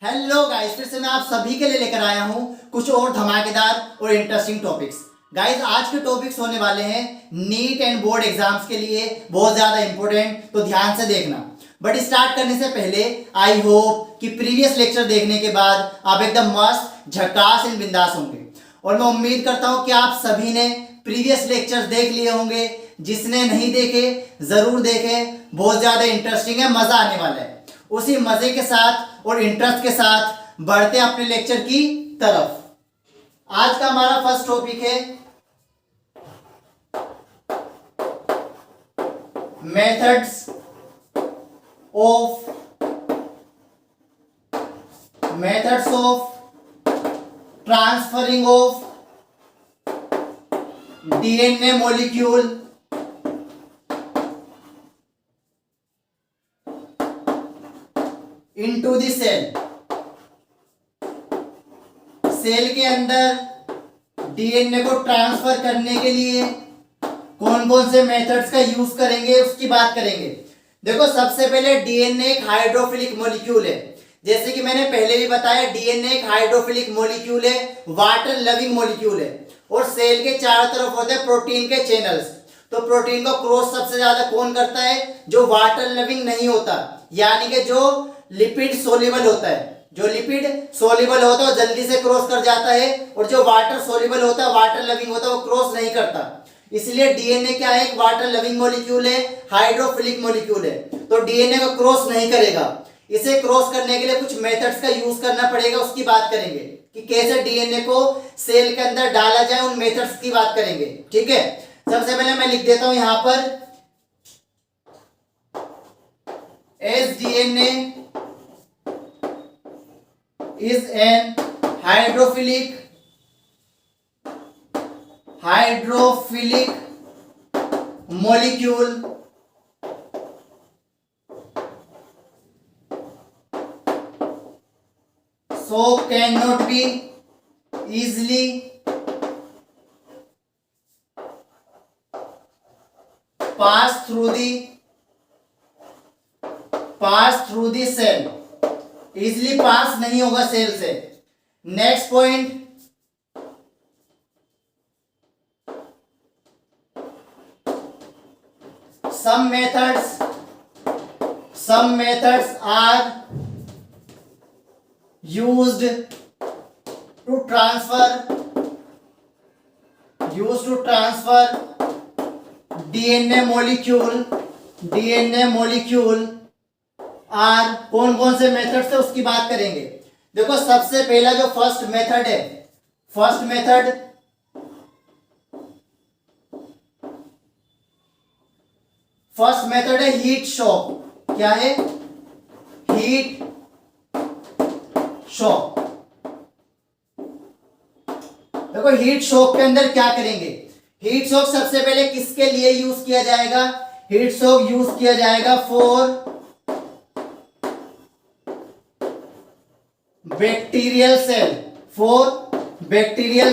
Hello guys, फिर से मैं आप सभी के लिए लेकर आया हूं कुछ और धमाकेदार और इंटरेस्टिंग टॉपिक्स। गाइस, आज के टॉपिक्स होने वाले हैं नीट एंड बोर्ड एग्जाम्स के लिए बहुत ज़्यादा इंपॉर्टेंट, तो ध्यान से देखना। बट स्टार्ट करने से पहले आई होप कि प्रीवियस लेक्चर देखने के बाद आप एकदम मस्त झकास एंड बिंदास होंगे। और मैं उम्मीद करता हूं कि आप सभी ने प्रीवियस लेक्चर्स देख लिए होंगे। जिसने नहीं देखे ज़रूर देखें, बहुत ज़्यादा इंटरेस्टिंग है, मज़ा आने वाला है। उसी मजे के साथ और इंटरेस्ट के साथ बढ़ते हैं अपने लेक्चर की तरफ। आज का हमारा फर्स्ट टॉपिक है methods of transferring of DNA molecule into the cell के अंदर डीएनए को ट्रांसफर करने के लिए कौन कौन से मेथड्स का यूज करेंगे उसकी बात करेंगे। देखो, सबसे पहले डीएनए एक हाइड्रोफिलिक मॉलिक्यूल है। जैसे कि मैंने पहले भी बताया, डीएनए एक हाइड्रोफिलिक मॉलिक्यूल है, वाटर लविंग मॉलिक्यूल है। और सेल के चारों तरफ होते हैं प्रोटीन के चैनल्स। तो प्रोटीन को क्रॉस सबसे ज्यादा कौन करता है? जो वाटर लविंग नहीं होता, यानी कि जो लिपिड सोल्यूबल होता है। जो लिपिड सोल्यूबल होता है वो जल्दी से क्रॉस कर जाता है, और जो वाटर सोल्यूबल होता है, वाटर लविंग होता है, वो क्रॉस नहीं करता। इसलिए डीएनए क्या है? एक वाटर लविंग मॉलिक्यूल है, हाइड्रोफिलिक मॉलिक्यूल है। तो डीएनए को क्रॉस नहीं करेगा। इसे क्रॉस करने के लिए कुछ मेथड्स का यूज करना पड़ेगा, उसकी बात करेंगे कि कैसे डीएनए को सेल के अंदर डाला जाए, उन मेथड्स की बात करेंगे। ठीक है, सबसे पहले मैं लिख देता हूं यहां पर, S DNA is an hydrophilic molecule so cannot be easily pass through the cell, easily pass नहीं होगा सेल से। Next point, some methods are used to transfer DNA molecule are कौन कौन से मेथड से उसकी बात करेंगे। देखो, सबसे पहला जो फर्स्ट मेथड है हीट शॉक। क्या है? Heat shock. देखो, हीट शॉक के अंदर क्या करेंगे? हीट शॉक सबसे पहले किसके लिए यूज किया जाएगा? हीट शॉक यूज किया जाएगा फॉर बैक्टीरियल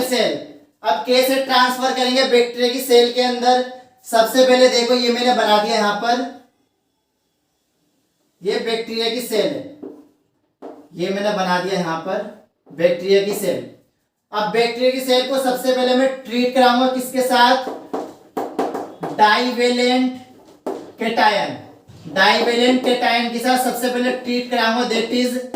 सेल। अब कैसे ट्रांसफर करेंगे बैक्टीरिया की सेल के अंदर? सबसे पहले देखो, ये मैंने बना दिया यहां पर, ये बैक्टीरिया की सेल है। ये मैंने बना दिया यहां पर बैक्टीरिया की सेल। अब बैक्टीरिया की सेल को सबसे पहले मैं ट्रीट कराऊंगा किसके साथ? डाइवेलेंट कैटायन के साथ सबसे पहले ट्रीट कराऊंगा, दैट इज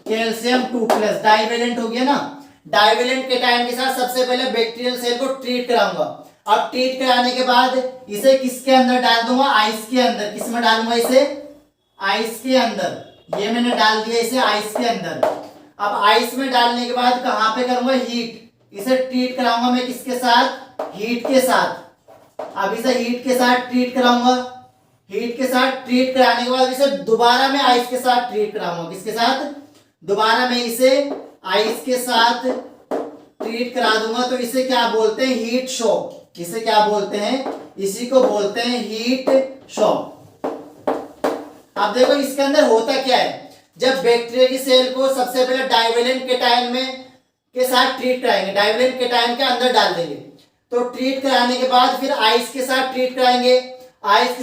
कैल्शियम 2+। डाइवेलेंट हो गया ना। डाइवेलेंट कैटायन के साथ सबसे पहले बैक्टीरियल सेल को ट्रीट कराऊंगा। अब ट्रीट कराने के बाद इसे किसके अंदर डाल दूंगा? आइस के अंदर। किस में डालूंगा इसे? आइस के अंदर। ये मैंने डाल दिया इसे आइस के अंदर। अब आइस में डालने के बाद कहां पे करूंगा? हीट। इसे ट्रीट कराऊंगा मैं किसके साथ? हीट के साथ। अब इसे हीट के साथ ट्रीट कराऊंगा। हीट के साथ ट्रीट कराने के बाद इसे दोबारा मैं आइस के साथ ट्रीट कराऊंगा। किसके साथ? दोबारा मैं इसे आइस के साथ ट्रीट करा दूंगा। तो इसे क्या बोलते हैं? Heat shock. इसे क्या बोलते हैं? इसी को बोलते हैं हीट शॉक। अब देखो, इसके अंदर होता क्या है? जब बैक्टीरिया की सेल को सबसे पहले डाइवेलेंट कैटायन के साथ ट्रीट कराएंगे, डाइवेलेंट कैटायन के अंदर डाल देंगे। तो ट्रीट कराने के बाद फिर आइस के साथ ट्रीट कराएंगे, आइस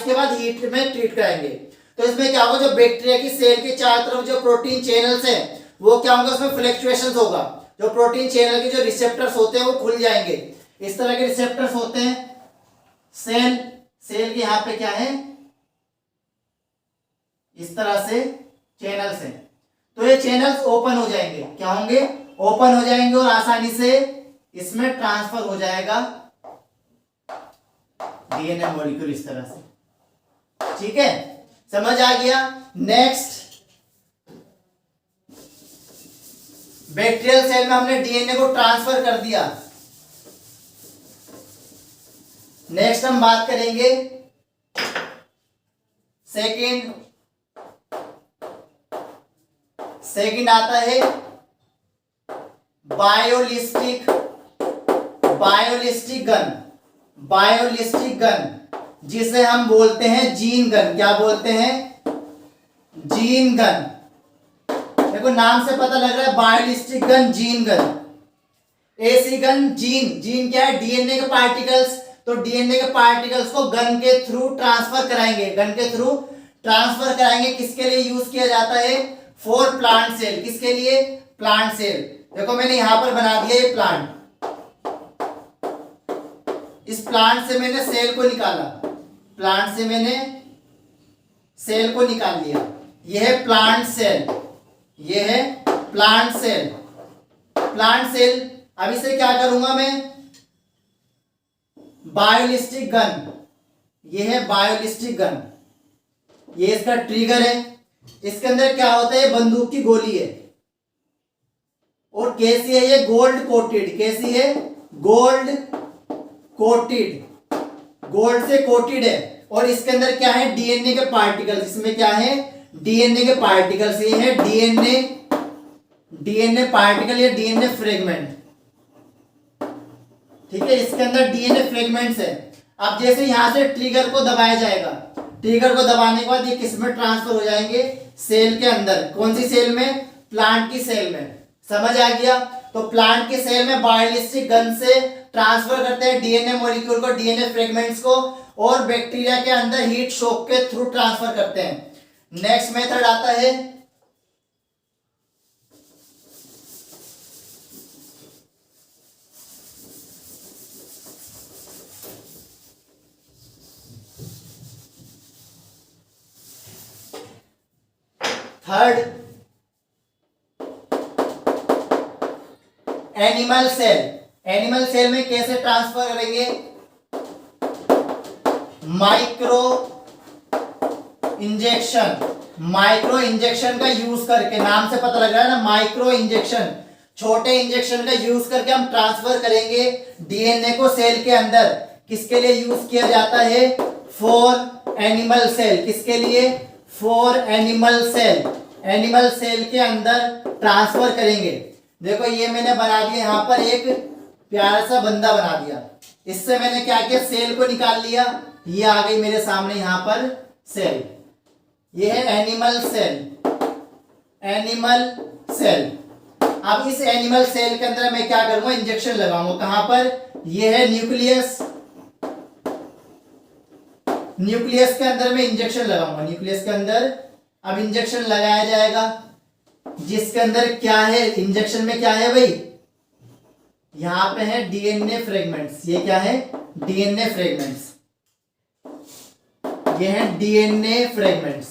के बाद हीट में ट्रीट कराएंगे। तो इसमें क्या होगा, जो बैक्टीरिया की सेल के चारों तरफ जो प्रोटीन चैनल्स हैं वो क्या होगा, उसमें फ्लक्चुएशंस होगा। जो प्रोटीन चैनल के जो रिसेप्टर्स होते हैं वो खुल जाएंगे। इस तरह के रिसेप्टर्स होते हैं सेल के यहाँ पे क्या है, इस तरह से चैनल्स हैं। तो ये चैनल्स ओपन हो जाएंगे, क्या होंगे, ओपन हो जाएंगे और आसानी से इसमें ट्रांसफर हो जाएगा डीएनए मॉलिक्यूल इस तरह से। ठीक है, समझ आ गया। नेक्स्ट, बैक्टीरियल सेल में हमने डीएनए को ट्रांसफर कर दिया। नेक्स्ट हम बात करेंगे सेकंड आता है बायोलिस्टिक गन, जिसे हम बोलते हैं जीन गन। क्या बोलते हैं, जीन गन। देखो नाम से पता लग रहा है, बायोलिस्टिक गन, जीन गन। ऐसी गन, जीन क्या है, डीएनए के पार्टिकल्स। तो डीएनए के पार्टिकल्स को गन के थ्रू ट्रांसफर कराएंगे। किसके लिए यूज किया जाता है, फॉर प्लांट सेल। किसके लिए, प्लांट सेल। देखो मैंने यहां पर बना दिया ये प्लांट, इस प्लांट से मैंने सेल को निकाल लिया। यह है प्लांट सेल। अब इसे क्या करूंगा मैं, बायोलिस्टिक गन। यह है बायोलिस्टिक गन, ये इसका ट्रिगर है। इसके अंदर क्या होता है, बंदूक की गोली है। और कैसी है ये, गोल्ड कोटेड। कैसी है, गोल्ड से कोटेड है। और इसके अंदर क्या है, डीएनए के पार्टिकल्स। इसमें क्या है, डीएनए के पार्टिकल्स। ये है डीएनए पार्टिकल या डीएनए फ्रेगमेंट। ठीक है, इसके अंदर डीएनए फ्रेगमेंट्स है। अब जैसे यहां से ट्रिगर को दबाया जाएगा, ट्रिगर को दबाने के बाद ये किस में ट्रांसफर हो जाएंगे, सेल के अंदर। कौन सी सेल में, प्लांट की सेल में। समझ आ गया। तो प्लांट की सेल में बायोलिस्टिक गन से ट्रांसफर करते हैं डीएनए मॉलिक्यूल को, डीएनए फ्रेगमेंट्स को, और बैक्टीरिया के अंदर हीट शॉक के थ्रू ट्रांसफर करते हैं। नेक्स्ट मेथड आता है थर्ड, एनिमल सेल में कैसे ट्रांसफर करेंगे, माइक्रो इंजेक्शन का यूज करके। नाम से पता लग रहा है ना, माइक्रो इंजेक्शन, छोटे इंजेक्शन का यूज करके हम ट्रांसफर करेंगे डीएनए को सेल के अंदर। किसके लिए यूज किया जाता है, फॉर एनिमल सेल। किसके लिए, फॉर एनिमल सेल के अंदर ट्रांसफर करेंगे। देखो ये मैंने बना दिया यहां पर एक प्यारा सा बंदा बना दिया। इससे मैंने क्या किया, सेल को निकाल लिया। ये आ गई मेरे सामने यहां पर सेल। ये है एनिमल सेल। अब इस एनिमल सेल के अंदर मैं क्या करूंगा, इंजेक्शन लगाऊंगा। कहां पर, ये है न्यूक्लियस के अंदर मैं इंजेक्शन लगाऊंगा। न्यूक्लियस के अंदर अब इंजेक्शन लगाया जाएगा, जिसके अंदर क्या है, इंजेक्शन में क्या है भाई, यहां पे है डीएनए फ्रेगमेंट्स। ये क्या है, डीएनए फ्रेगमेंट्स। ये है डीएनए फ्रेगमेंट्स।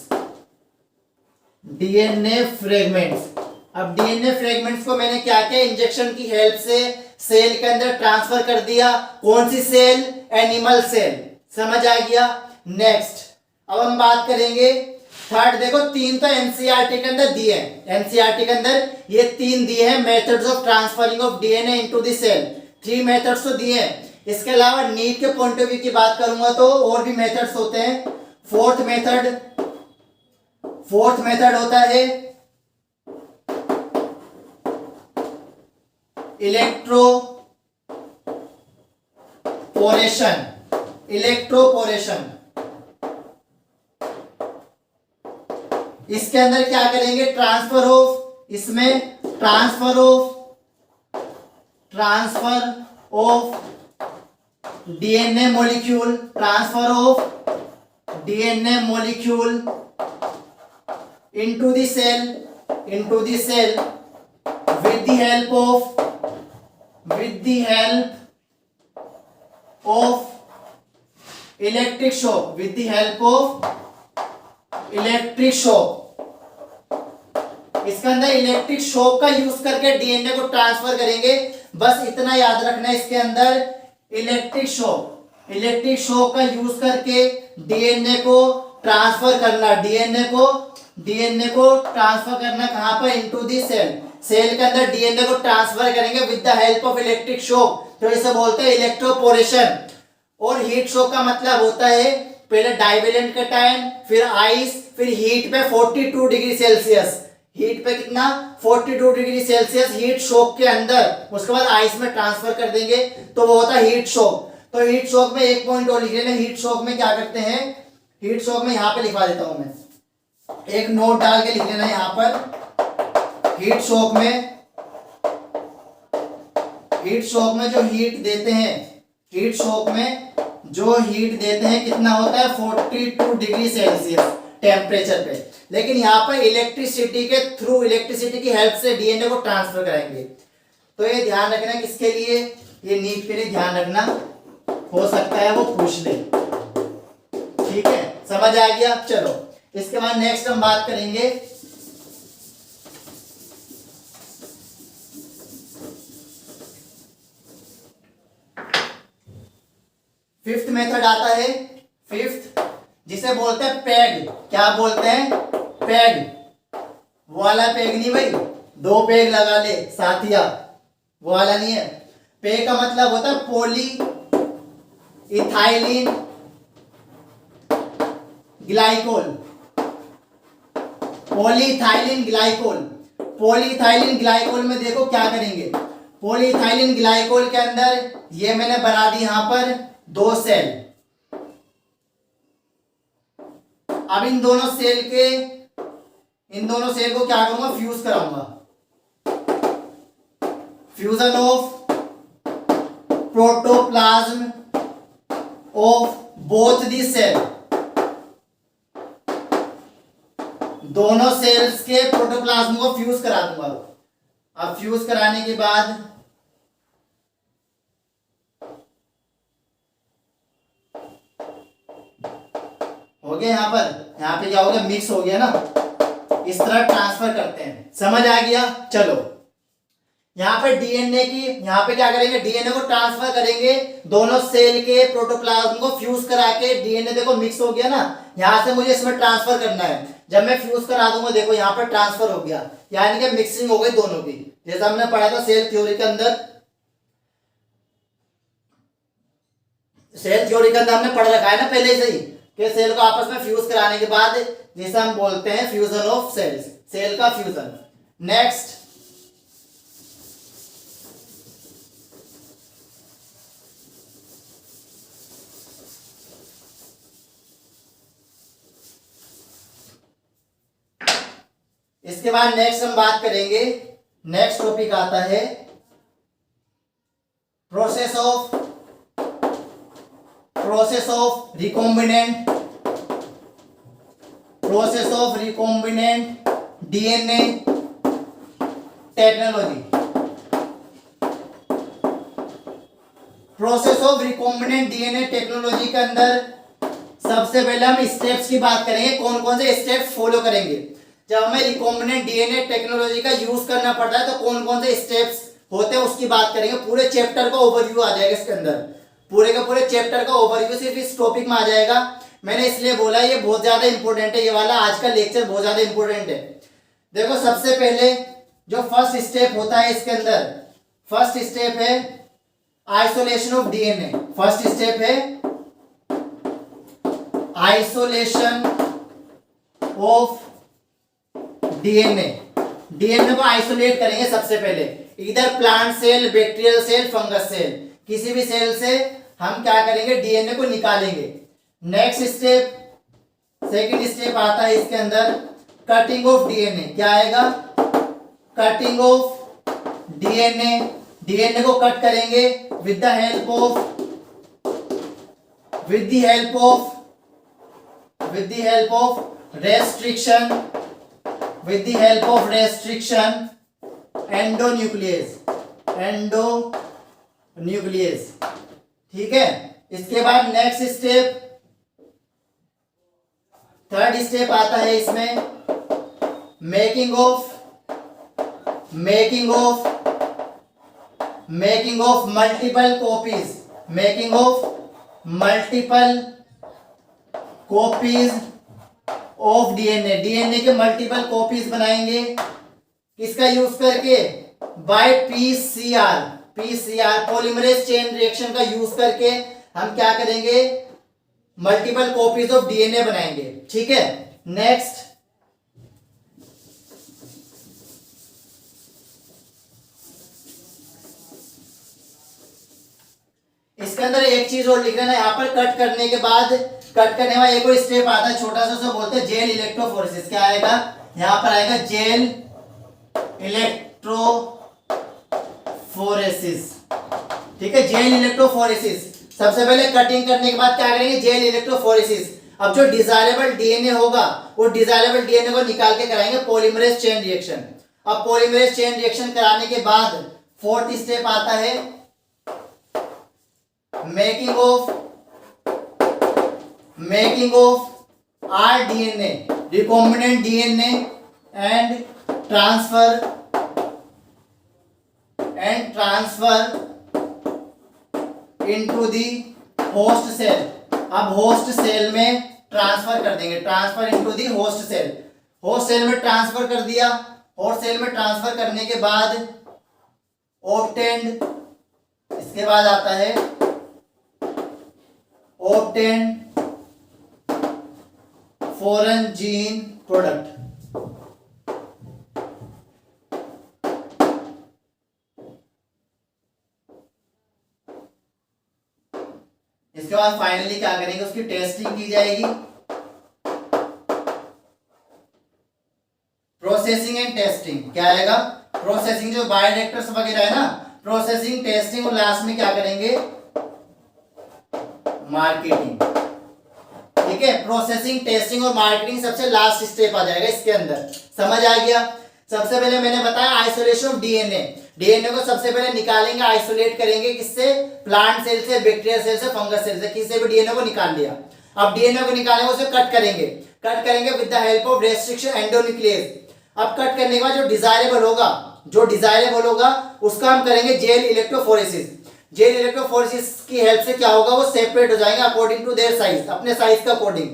अब डीएनए फ्रेगमेंट्स को मैंने क्या किया, इंजेक्शन की हेल्प से सेल के अंदर ट्रांसफर कर दिया। कौन सी सेल, एनिमल सेल। समझ आ गया। नेक्स्ट अब हम बात करेंगे थर्ड। देखो 3 तो एनसीईआरटी के अंदर दिए हैं, एनसीईआरटी के अंदर ये 3 दिए हैं, methods of transferring of DNA into the cell. 3 methods तो दिए हैं। इसके अलावा नीट के पॉइंट ऑफ व्यू की बात करूंगा तो और भी मेथड्स होते हैं। फोर्थ मेथड होता है इलेक्ट्रोपोरेशन। इसके अंदर क्या करेंगे, transfer of DNA molecule into the cell with the help of electric shock, इसके अंदर इलेक्ट्रिक शॉक का यूज करके डीएनए को ट्रांसफर करेंगे। बस इतना याद रखना है, इसके अंदर इलेक्ट्रिक शॉक का यूज करके डीएनए को ट्रांसफर करना, डीएनए को ट्रांसफर करना कहां पर, इनटू दी सेल के अंदर डीएनए को ट्रांसफर करेंगे with the help of electric shock, तो इसे बोलते हैं इलेक्ट्रोपोरेशन। और हीट शॉक का मतलब होता है पहले डाइवेलेंट कैटायन, फिर आइस, फिर हीट पे 42 डिग्री सेल्सियस, हीट पे कितना 42 डिग्री सेल्सियस हीट शॉक के अंदर, उसके बाद आइस में ट्रांसफर कर देंगे, तो वो होता है हीट शॉक। तो हीट शॉक में एक पॉइंट और लिख लेना, हीट शॉक में क्या करते हैं, हीट शॉक में यहाँ पे लिखवा देता हूं मैं, एक नोट डाल के लिख लेना यहाँ पर। हीट शॉक में जो हीट देते हैं, कितना होता है 42 डिग्री सेल्सियस टेम्परेचर पे, लेकिन यहाँ पर इलेक्ट्रिसिटी की हेल्प से डीएनए को ट्रांसफर करेंगे। तो ये ध्यान रखना किसके लिए, ये नीट के लिए ध्यान रखना, हो सकता है वो पूछ ले। ठीक है, समझ आ गया। चलो इसके बाद नेक्स्ट हम बात करेंगे फिफ्थ मेथड आता है, फिफ्थ, जिसे बोलते हैं पैग। क्या बोलते हैं, पैग। वो वाला पैग नहीं भाई, 2 पैग लगा ले साथिया, वो वाला नहीं है। पैग का मतलब होता है poly ethylene glycol, polyethylene glycol में देखो क्या करेंगे, पॉलीइथाइलिन ग्लाइकोल के अंदर ये मैंने बना दी यहां पर 2 सेल। अब इन दोनों सेल को क्या करूंगा, फ्यूज कराऊंगा, fusion of protoplasm of both the cell, दोनों सेल्स के प्रोटोप्लाज्म को फ्यूज करा दूंगा। अब फ्यूज कराने के बाद हो गया, यहाँ पे क्या हो गया, मिक्स हो गया ना, इस तरह ट्रांसफर करते हैं। समझ आ गया। चलो यहाँ पे यहाँ पे क्या करेंगे, डीएनए को ट्रांसफर करेंगे, दोनों सेल के प्रोटोप्लाज्म को फ्यूज करा के, डीएनए देखो मिक्स हो गया ना, यहाँ से मुझे इसमें ट्रांसफर करना है। जब मैं फ्यूज करा दूंगा देखो यहाँ पर ट्रांसफर हो गया, यानी कि मिक्सिंग हो गई दोनों की, जैसा हमने पढ़ा था सेल थ्योरी के अंदर, हमने पढ़ रखा है ना पहले से ही, कि सेल को आपस में फ्यूज कराने के बाद जिसे हम बोलते हैं फ्यूजन ऑफ सेल्स, सेल का फ्यूजन। नेक्स्ट इसके बाद नेक्स्ट हम बात करेंगे, नेक्स्ट टॉपिक आता है process of recombinant DNA technology. Process of recombinant DNA technology के अंदर सबसे पहले हम स्टेप्स की बात करेंगे, कौन कौन से स्टेप्स फॉलो करेंगे। जब हमें रिकॉम्बिनेंट डीएनए टेक्नोलॉजी का यूज करना पड़ता है तो कौन कौन से स्टेप्स होते हैं उसकी बात करेंगे। पूरे चैप्टर का ओवरव्यू आ जाएगा इसके अंदर, पूरे का पूरे चैप्टर का ओवरव्यू सिर्फ इस टॉपिक में आ जाएगा। मैंने इसलिए बोला ये बहुत ज्यादा इंपॉर्टेंट है, ये वाला आज का लेक्चर बहुत ज्यादा इंपॉर्टेंट है। देखो सबसे पहले जो फर्स्ट स्टेप होता है इसके अंदर, फर्स्ट स्टेप है isolation of DNA. First step है आइसोलेशन ऑफ डीएनए। डीएनए को आइसोलेट करेंगे सबसे पहले, इधर plant cell, bacterial cell, fungus cell, किसी भी सेल से हम क्या करेंगे, डीएनए को निकालेंगे। नेक्स्ट स्टेप, सेकंड स्टेप आता है इसके अंदर कटिंग ऑफ डीएनए। क्या आएगा, कटिंग ऑफ डीएनए। डीएनए को कट करेंगे with the help of restriction with the help of restriction endonuclease. ठीक है, इसके बाद नेक्स्ट स्टेप, थर्ड स्टेप आता है इसमें making of multiple copies of DNA. DNA के मल्टीपल कॉपीज बनाएंगे, किसका यूज करके? By PCR polymerase chain reaction का यूज करके हम क्या करेंगे? मल्टीपल कॉपीज ऑफ डीएनए बनाएंगे। ठीक है, नेक्स्ट इसके अंदर एक चीज और लिख लेना, यहाँ पर कट करने के बाद, कट करने वाला एक और स्टेप आता है छोटा सा, उसे बोलते हैं जेल इलेक्ट्रोफोरेसिस। क्या आएगा? यहाँ पर आएगा जेल इलेक्ट्रोफोरेसिस। ठीक है, जेल इलेक्ट्रोफोरेसिस। सबसे पहले कटिंग करने के बाद क्या करेंगे? Gel electrophoresis. अब जो डिजायरेबल डीएनए होगा वो डिजायरेबल डीएनए को निकाल के कराएंगे पॉलीमरेज चेन रिएक्शन। अब पॉलीमरेज चेन रिएक्शन कराने के बाद फोर्थ स्टेप आता है making of rDNA, recombinant DNA and transfer into the host cell. अब होस्ट सेल में ट्रांसफर कर देंगे, transfer into the host cell. Host cell में ट्रांसफर कर दिया। होस्ट सेल में ट्रांसफर करने के बाद ऑब्टेन्ड, इसके बाद आता है ऑब्टेन्ड फॉरेन जीन प्रोडक्ट। इसके बाद फाइनली क्या करेंगे? उसकी टेस्टिंग की जाएगी। प्रोसेसिंग एंड टेस्टिंग क्या आएगा? प्रोसेसिंग जो बायोरिएक्टर्स वगैरह है ना, प्रोसेसिंग, टेस्टिंग और लास्ट में क्या करेंगे? मार्केटिंग। ठीक है, प्रोसेसिंग, टेस्टिंग और मार्केटिंग सबसे लास्ट स्टेप आ जाएगा इसके अंदर। समझ आ गया? सबसे पहले मैंने बताया आइसोलेशन ऑफ डीएनए। डीएनए को सबसे पहले निकालेंगे, आइसोलेट करेंगे, किससे? प्लांट सेल से, बैक्टीरिया सेल से, फंगस सेल से, किसी भी डीएनए को निकाल लिया। अब डीएनए को निकालेंगे, उसे कट करेंगे with the help of restriction endonuclease. अब कट करने के बाद जो डिजायरेबल होगा उसका हम करेंगे जेल इलेक्ट्रोफोरेसिस। जेल इलेक्ट्रोफोरेसिस की हेल्प से क्या होगा? वो सेपरेट हो जाएंगे अकॉर्डिंग टू देयर साइज, अपने साइज का अकॉर्डिंग।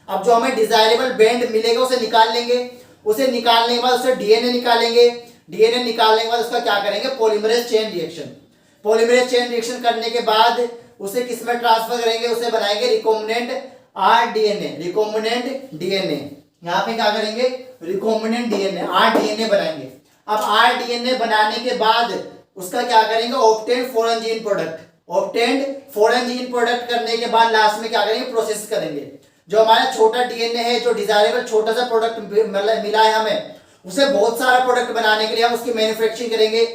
अब जो हमें डिजायरेबल बैंड मिलेगा उसे निकाल लेंगे। उसे निकालने के बाद उसे डीएनए निकालेंगे। डीएनए निकालने के बाद उसका क्या करेंगे? पॉलीमरेज चेन रिएक्शन करने के बाद उसे किस में ट्रांसफर करेंगे? उसे बनाएंगे रिकॉम्बिनेंट डीएनए। यहाँ पे क्या करेंगे? रिकॉम्बिनेंट डीएनए, आरडीएनए बनाएंगे। अब आरडीएनए बनाने के बाद उसका क्या करेंगे? ऑब्टेन्ड फॉरेन जीन प्रोडक्ट करने के बाद लास्ट में क्या करेंगे? प्रोसेस करेंगे। जो हमारा छोटा डीएनए है, जो डिजायरेबल छोटा सा प्रोडक्ट मिला है हमें, उसे बहुत सारा प्रोडक्ट बनाने के लिए हम उसकी मैन्युफैक्चरिंग करेंगे,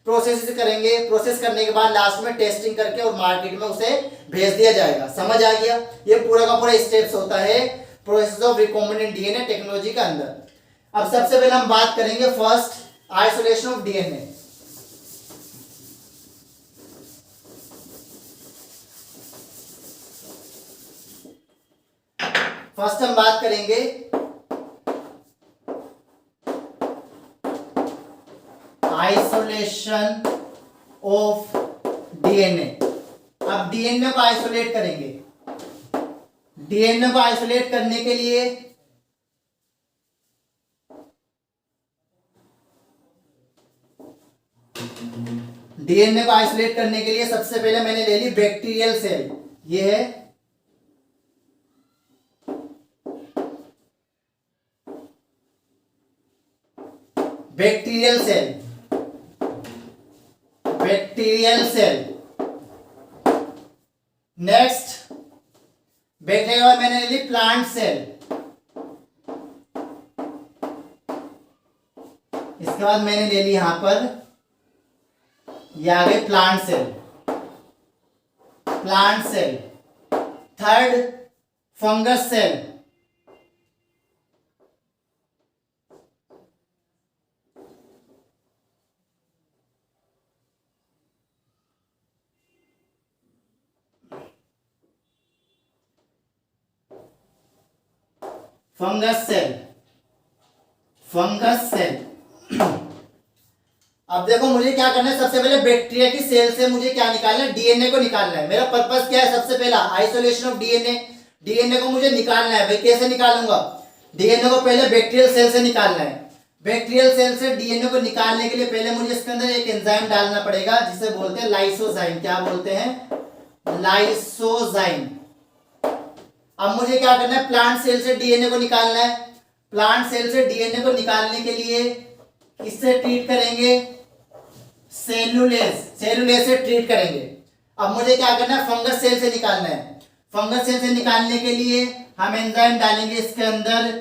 प्रोसेस करने के बाद लास्ट में टेस्टिंग करके और मार्केट में उसे भेज दिया जाएगा। समझ आ गया? ये पूरा का पूरा स्टेप्स होता है process of recombinant DNA technology का अंदर। अब सबसे पहले हम बात करेंगे first isolation of DNA. First हम बात करेंगे आइसोलेशन ऑफ डीएनए। अब डीएनए को आइसोलेट करेंगे। डीएनए को आइसोलेट करने के लिए सबसे पहले मैंने ले ली बैक्टीरियल सेल। ये है बैक्टीरियल सेल। नेक्स्ट बैक्टीरिया और मैंने ली प्लांट सेल। इसके बाद मैंने ले ली यहां पर, ये आ गए plant cell. Third fungus cell. Fungus cell, fungus cell. अब देखो मुझे क्या करना है, सबसे पहले बैक्टीरिया की सेल से मुझे क्या निकालना है, डीएनए को निकालना है। मेरा पर्पस क्या है, सबसे पहला आइसोलेशन ऑफ डीएनए। डीएनए को मुझे निकालना है भाई, कैसे निकालूंगा, डीएनए को पहले बैक्टीरियल सेल से निकालना है। बैक्टीरियल सेल से डीएनए को निकालने के लिए पहले मुझे इसके अंदर एक एंजाइम डालना पड़ेगा जिसे बोलते हैं लाइसोजाइम। क्या बोलते हैं, लाइसोजाइम। अब मुझे क्या करना है, प्लांट सेल से डीएनए को निकालना है। प्लांट सेल से डीएनए को निकालने के लिए किससे ट्रीट करेंगे, सेलुलेज, सेलुलेज से ट्रीट करेंगे। अब मुझे क्या करना है, फंगस सेल से निकालना है। फंगस सेल से निकालने के लिए हम एंजाइम डालेंगे इसके अंदर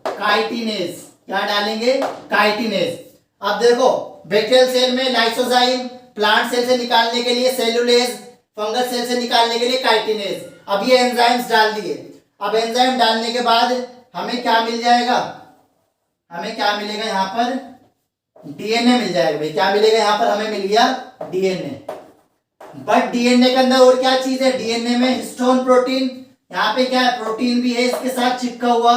काइटिनेज। क्या डालेंगे, काइटिनेज। अब देखो बैक्टीरियल सेल में लाइसोजाइम, प्लांट सेल से निकालने के लिए सेलुलेज, फंगस सेल से निकालने के लिए काइटिनेज। अब ये एंजाइम्स डाल दिए। अब एंजाइम डालने के बाद हमें क्या मिल जाएगा, हमें क्या मिलेगा, यहाँ पर डीएनए मिल जाएगा भाई। क्या मिलेगा यहाँ पर, हमें मिल गया डीएनए। बट डीएनए के अंदर और क्या चीज है, डीएनए में हिस्टोन प्रोटीन, यहाँ पे क्या है, प्रोटीन भी है इसके साथ चिपका हुआ,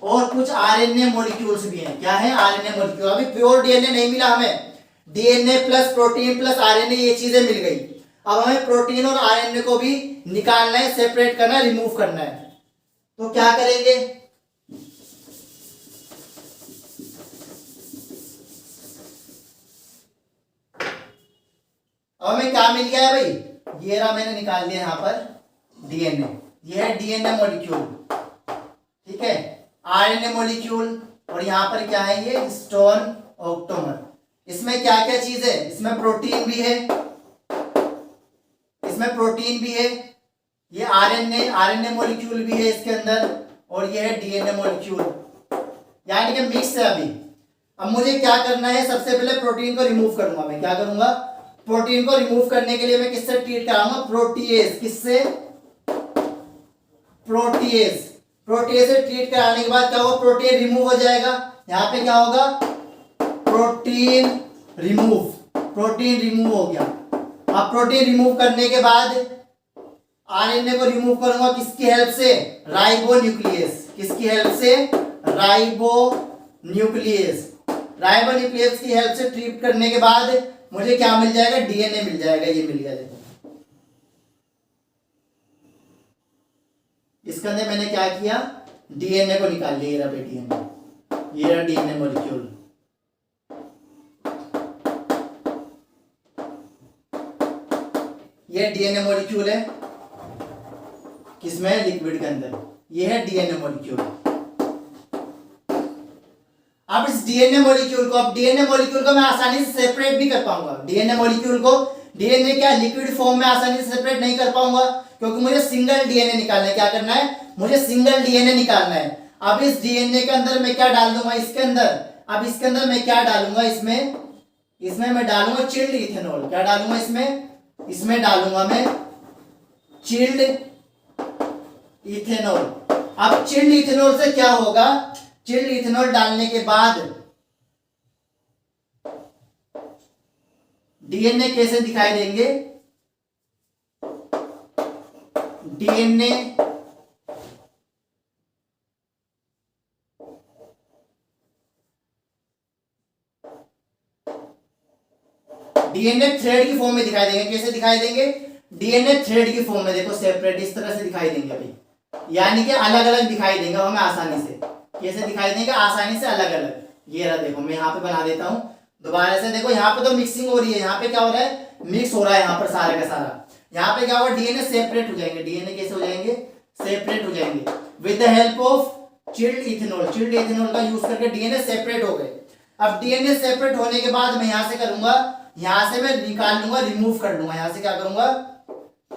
और कुछ आरएनए मॉलिक्यूल्स भी हैं। क्या है, आरएनए मॉलिक्यूल। अभी प्योर डीएनए नहीं मिला हमें, DNA plus protein plus RNA ये चीजें मिल गई। अब हमें प्रोटीन और आरएनए को भी निकालना है, सेपरेट करना है, रिमूव करना है। तो क्या करेंगे, अब हमें क्या मिल गया है भाई, ये रहा, मैंने निकाल लिया यहाँ पर डीएनए। ये है डीएनए मॉलिक्यूल, ठीक है, आरएनए मॉलिक्यूल, और यहाँ पर क्या है, ये हिस्टोन ऑक्टोमर। इसमें क्या क्या चीज है, इसमें प्रोटीन भी है, इसमें प्रोटीन भी है, ये आरएनए मॉलिक्यूल भी है इसके अंदर, और ये है डीएनए मॉलिक्यूल, यानी कि मिक्स है अभी। अब मुझे क्या करना है, सबसे पहले प्रोटीन को रिमूव करूंगा। मैं क्या करूंगा, प्रोटीन को रिमूव करने के लिए मैं किससे ट्रीट कराऊंगा, प्रोटीएज। किससे, प्रोटीएज। प्रोटीएज से ट्रीट कराने के बाद क्या होगा, प्रोटीन रिमूव हो जाएगा। यहाँ पे क्या होगा, प्रोटीन रिमूव, प्रोटीन रिमूव हो गया। अब प्रोटीन रिमूव करने के बाद आरएनए को रिमूव करूंगा, किसकी हेल्प से, राइबोन्यूक्लियस। किसकी हेल्प से, राइबोन्यूक्लियस। राइबोन्यूक्लियस की हेल्प से ट्रीट करने के बाद मुझे क्या मिल जाएगा, डीएनए मिल जाएगा। ये मिल गया, देखो इसके अंदर मैंने क्या किया, डीएनए को निकाल लिया। ये रहा डीएनए, ये रहा डीएनए मॉलिक्यूल। ये डीएनए मॉलिक्यूल है, किसमें, लिक्विड के अंदर। ये है डीएनए मॉलिक्यूल। अब इस डीएनए मॉलिक्यूल को, अब डीएनए मॉलिक्यूल को मैं आसानी से सेपरेट भी कर पाऊंगा। डीएनए मॉलिक्यूल को, डीएनए क्या लिक्विड फॉर्म में आसानी से सेपरेट नहीं कर पाऊंगा, क्योंकि मुझे सिंगल डीएनए निकालना है। क्या करना है, मुझे सिंगल डीएनए निकालना है। अब इस डीएनए के अंदर मैं क्या डाल दूंगा, इसके अंदर, अब इसके अंदर मैं क्या डालूंगा, इसमें मैं डालूंगा चिल्ड इथेनॉल। क्या डालूंगा इसमें डालूंगा मैं चिल्ड इथेनॉल। अब चिल्ड इथेनॉल से क्या होगा, चिल्ड इथेनॉल डालने के बाद डीएनए कैसे दिखाई देंगे, डीएनए थ्रेड की फॉर्म में दिखाई देंगे। कैसे दिखाई देंगे, डीएनए थ्रेड की फॉर्म में, देखो सेपरेट इस तरह से दिखाई देंगे अभी, यानी कि अलग अलग दिखाई देंगे हमें आसानी से। कैसे दिखाई देंगे, आसानी से अलग अलग। ये रहा, देखो मैं यहाँ पे बना देता हूँ दोबारा से। देखो यहाँ पे तो मिक्सिंग हो रही है, यहाँ पे क्या हो रहा है, मिक्स हो रहा है यहाँ पर सारा का सारा। यहाँ पे क्या होगा, डीएनए सेपरेट हो जाएंगे। डीएनए कैसे हो जाएंगे, सेपरेट हो जाएंगे with the help of chilled ethanol. Chilled ethanol का यूज करके डीएनए सेपरेट हो गए। अब डीएनए सेपरेट होने के बाद मैं यहाँ से करूंगा, यहाँ से मैं निकाल लूंगा, रिमूव कर लूंगा। यहाँ से क्या करूंगा,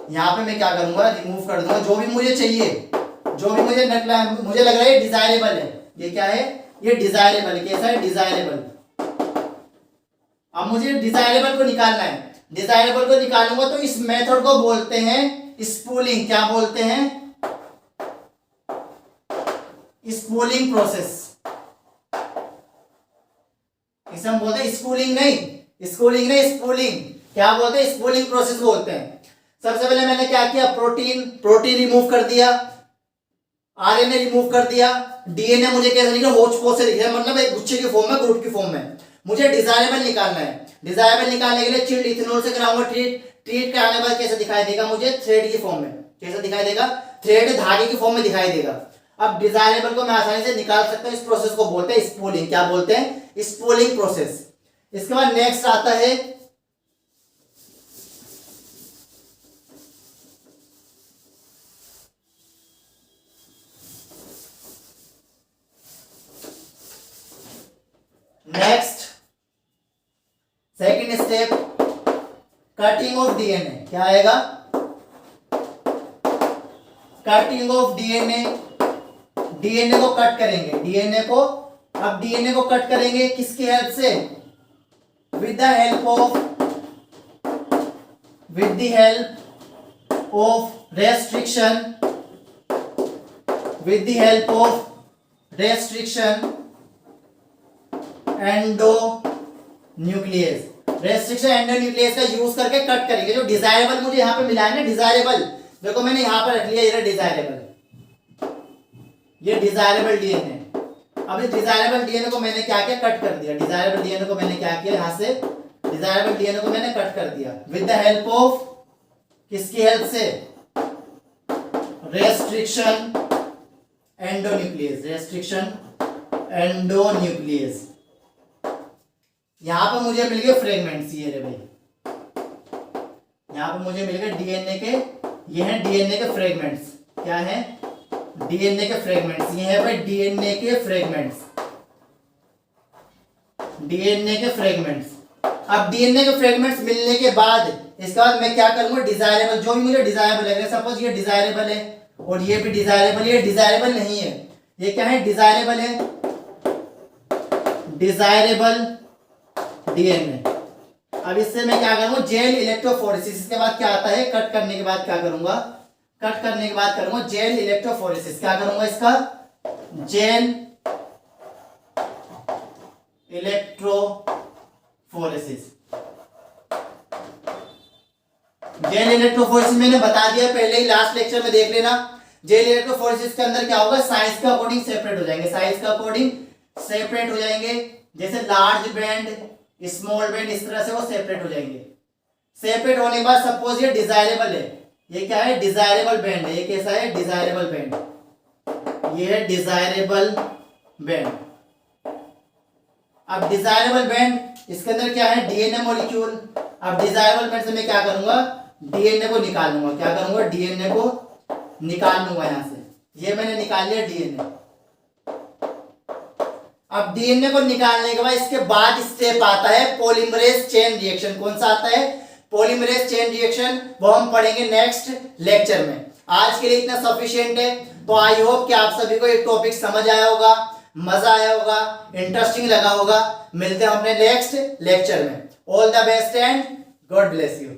यहाँ पे मैं क्या करूंगा, रिमूव कर दूंगा जो भी मुझे चाहिए, जो भी मुझे लग रहा है डिजायरेबल है। ये क्या है, ये डिजायरेबल। कैसा है, डिजायरेबल। अब मुझे डिजायरेबल को निकालना है। डिजायरेबल को निकालूंगा तो इस मेथड को बोलते हैं स्पूलिंग। क्या बोलते हैं, स्पूलिंग प्रोसेस। इसे हम बोलते हैं स्पूलिंग नहीं, स्पूलिंग। क्या बोलते हैं, स्पूलिंग प्रोसेस बोलते हैं। सबसे पहले मैंने क्या किया, प्रोटीन रिमूव कर दिया। आरएनए रिमूव कर दिया, डीएनए मुझे कैसे निकला, होच पोच से दिख रहा है, मतलब एक गुच्छे की फॉर्म में, ग्रुप की फॉर्म में। मुझे डिजायरेबल निकालना है, डिजायरेबल निकालने के लिए चिल्ड इथेनॉल से कराऊंगा ट्रीट। ट्रीट कराने के बाद कैसे दिखाई देगा मुझे, थ्रेड की फॉर्म में। कैसे दिखाई देगा, थ्रेड धागे की फॉर्म में दिखाई देगा। अब डिजायरेबल को मैं आसानी से निकाल सकता हूं, इस प्रोसेस को बोलते हैं स्पूलिंग। क्या बोलते हैं, स्पूलिंग प्रोसेस। इसके बाद नेक्स्ट आता है next second step, cutting of DNA. क्या आएगा, कटिंग ऑफ डीएनए। डीएनए को कट करेंगे, डीएनए को। अब डीएनए को कट करेंगे किसकी हेल्प से, with the help of restriction, with the help of restriction endonuclease. Restriction endonuclease का यूज करके कट करेंगे। जो डिजायरेबल मुझे यहाँ पे मिला है ना, डिजायरेबल, देखो मैंने यहाँ पर रख लिया, ये डिजायरेबल, ये डिजायरेबल डीएनए। अब इस डिजायरेबल डीएनए को मैंने क्या किया, कट कर दिया। डिजायरेबल डीएनए को मैंने क्या किया, यहाँ से डिजायरेबल डीएनए को मैंने कट कर दिया विद द हेल्प ऑफ, किसकी हेल्प से, रेस्ट्रिक्शन एंडोन्यूक्लियस, रेस्ट्रिक्शन एंडोन्यूक्लियस। यहां पर मुझे मिल गए फ्रेगमेंट्स, ये रे भाई, यहां पर मुझे मिल गए डीएनए के, ये हैं डीएनए के फ्रेगमेंट्स। क्या है, डीएनए के फ्रेगमेंट्स, ये है भाई डीएनए के फ्रेगमेंट्स, डीएनए के फ्रेगमेंट्स। अब डीएनए के फ्रेगमेंट्स मिलने के बाद, इसके बाद मैं क्या करूंगा, डिजायरेबल, जो भी मुझे डिजायरेबल है, सपोज ये डिजायरेबल है और ये भी डिजायरेबल, ये डिजायरेबल नहीं है, ये क्या है, डिजायरेबल है, डिजायरेबल डीएनए। अब इससे मैं क्या करूंगा, जेल इलेक्ट्रोफोरेसिस। इसके बाद क्या आता है, कट करने के बाद क्या करूंगा, कट करने के बाद करूंगा जेल इलेक्ट्रोफोरेसिस। क्या करूंगा इसका, जेल इलेक्ट्रोफोरेसिस। जेल इलेक्ट्रोफोरेसिस मैंने बता दिया पहले ही, लास्ट लेक्चर में देख लेना। जेल इलेक्ट्रोफोरेसिस के अंदर क्या होगा, साइज के अकॉर्डिंग सेपरेट हो जाएंगे, साइज के अकॉर्डिंग सेपरेट हो जाएंगे। जैसे लार्ज बैंड, स्मॉल बैंड, इस तरह से वो सेपरेट हो जाएंगे। सेपरेट होने के बाद सपोज ये डिजायरेबल है, ये क्या है, डिजायरेबल बैंड है। ये कैसा है, डिजायरेबल बैंड, ये है डिजायरेबल बैंड। अब डिजायरेबल बैंड, इसके अंदर क्या है, डीएनए मॉलिक्यूल। अब डिजायरेबल बैंड से मैं क्या करूंगा, डीएनए को निकाल लूंगा। क्या करूंगा, डीएनए को निकाल लूंगा यहां से। ये मैंने निकाल लिया डीएनए। अब डीएनए को निकालने के बाद इसके बाद स्टेप आता है पॉलीमरेज चेन रिएक्शन। कौन सा आता है, पॉलीमरेज चेन रिएक्शन, वो हम पढ़ेंगे नेक्स्ट लेक्चर में। आज के लिए इतना सफिशिएंट है। तो आई होप कि आप सभी को ये टॉपिक समझ आया होगा, मजा आया होगा, इंटरेस्टिंग लगा होगा। मिलते हैं अपने नेक्स्ट लेक्चर में। All the best and God bless you.